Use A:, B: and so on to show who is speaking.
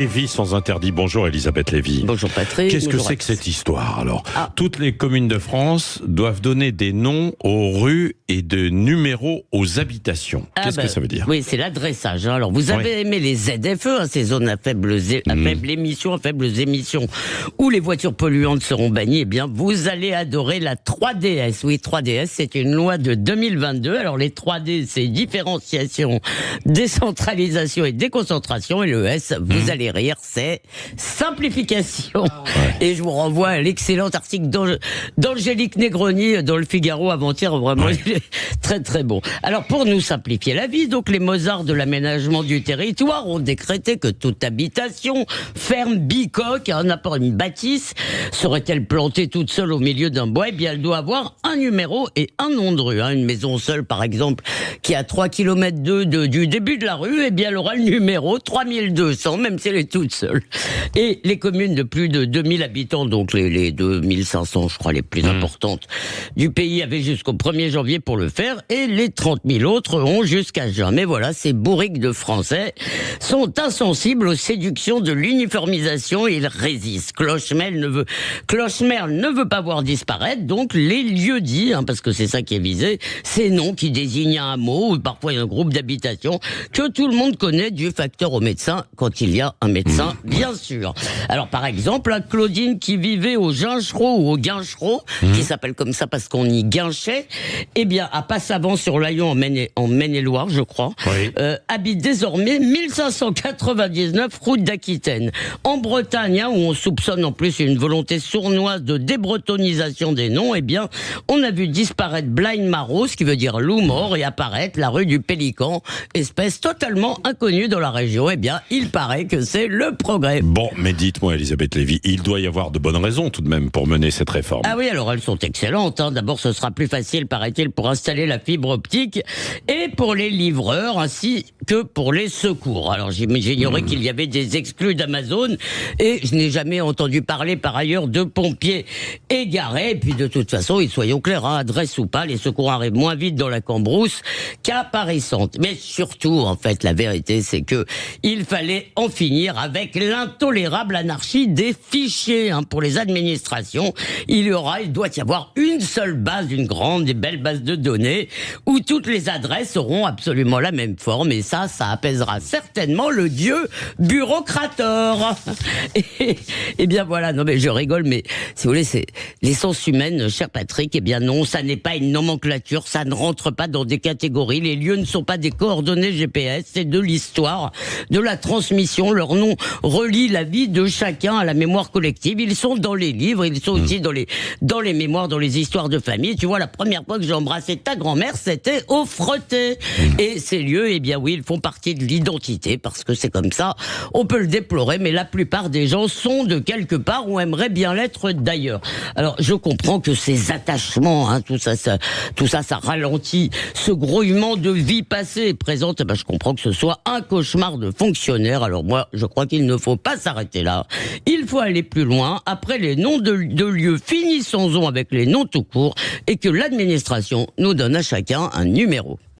A: Lévy sans interdit. Bonjour Elisabeth Lévy.
B: Bonjour Patrick.
A: Qu'est-ce que
B: Bonjour
A: c'est que cette histoire alors?
B: Ah.
A: Toutes les communes de France doivent donner des noms aux rues et de numéros aux habitations. Qu'est-ce que ça veut dire?
B: Oui, c'est l'adressage. Alors vous avez aimé les ZFE, ces zones à faible émission, à faibles émissions, où les voitures polluantes seront bannies. Eh bien, vous allez adorer la 3DS. Oui, 3DS, c'est une loi de 2022. Alors les 3D, c'est différenciation, décentralisation et déconcentration. Et le S, vous allez rire, c'est simplification. Et je vous renvoie à l'excellent article d'Angélique Negroni dans le Figaro avant-hier, vraiment il est très très bon. Alors pour nous simplifier la vie, donc les Mozart de l'aménagement du territoire ont décrété que toute habitation, ferme, bicoque, n'importe une bâtisse, serait-elle plantée toute seule au milieu d'un bois, eh bien elle doit avoir un numéro et un nom de rue. Une maison seule par exemple, qui est à 3 km du début de la rue, eh bien elle aura le numéro 3200, même si elle est toute seule. Et les communes de plus de 2000 habitants, donc les 2500, je crois, les plus importantes du pays, avaient jusqu'au 1er janvier pour le faire, et les 30 000 autres ont jusqu'à juin. Mais voilà, ces bourriques de Français sont insensibles aux séductions de l'uniformisation et ils résistent. Clochemerle ne veut pas voir disparaître, donc les lieux-dits, parce que c'est ça qui est visé, ces noms qui désignent un mot ou parfois un groupe d'habitation que tout le monde connaît, du facteur au médecin, quand il y a un médecin, bien sûr. Alors par exemple, Claudine qui vivait au Ginchereau ou au Guinchereau, qui s'appelle comme ça parce qu'on y guinchait, eh bien à Passavant-sur-Layon en Maine-et-Loire, je crois, habite désormais 1599 route d'Aquitaine. En Bretagne, où on soupçonne en plus une volonté sournoise de débretonisation des noms, eh bien on a vu disparaître Blind Marrow, ce qui veut dire loup mort, et apparaître la rue du Pélican, espèce totalement inconnue dans la région. Eh bien, il paraît que c'est le progrès.
A: Bon, mais dites-moi Elisabeth Lévy, il doit y avoir de bonnes raisons tout de même pour mener cette réforme.
B: Ah oui, alors elles sont excellentes. D'abord, ce sera plus facile, paraît-il, pour installer la fibre optique et pour les livreurs ainsi que pour les secours. Alors j'ignorais qu'il y avait des exclus d'Amazon et je n'ai jamais entendu parler par ailleurs de pompiers égarés. Et puis de toute façon, soyons clairs, adresse ou pas, les secours arrivent moins vite dans la cambrousse qu'à Paris-Centre. Mais surtout, en fait, la vérité, c'est que il fallait en finir avec l'intolérable anarchie des fichiers. Pour les administrations, il doit y avoir une seule base, une grande et belle base de données où toutes les adresses auront absolument la même forme, et ça apaisera certainement le dieu bureaucrateur. Et bien voilà, non mais je rigole, mais si vous voulez, c'est l'essence humaine, cher Patrick. Eh bien non, ça n'est pas une nomenclature, ça ne rentre pas dans des catégories, les lieux ne sont pas des coordonnées GPS, c'est de l'histoire, de la transmission, leur nom relie la vie de chacun à la mémoire collective, ils sont dans les livres, ils sont aussi dans les mémoires, dans les histoires de famille. Tu vois, la première fois que j'ai embrassé ta grand-mère, c'était au Frotté. Et ces lieux, eh bien oui, ils font partie de l'identité, parce que c'est comme ça, on peut le déplorer, mais la plupart des gens sont de quelque part ou aimeraient bien l'être d'ailleurs. Alors, je comprends que ces attachements, tout ça, ça ralentit ce grouillement de vie passée et présente. Je comprends que ce soit un cauchemar de fonctionnaire. Alors moi, je crois qu'il ne faut pas s'arrêter là. Il faut aller plus loin. Après les noms de lieux, finissons-en avec les noms tout court et que l'administration nous donne à chacun un numéro.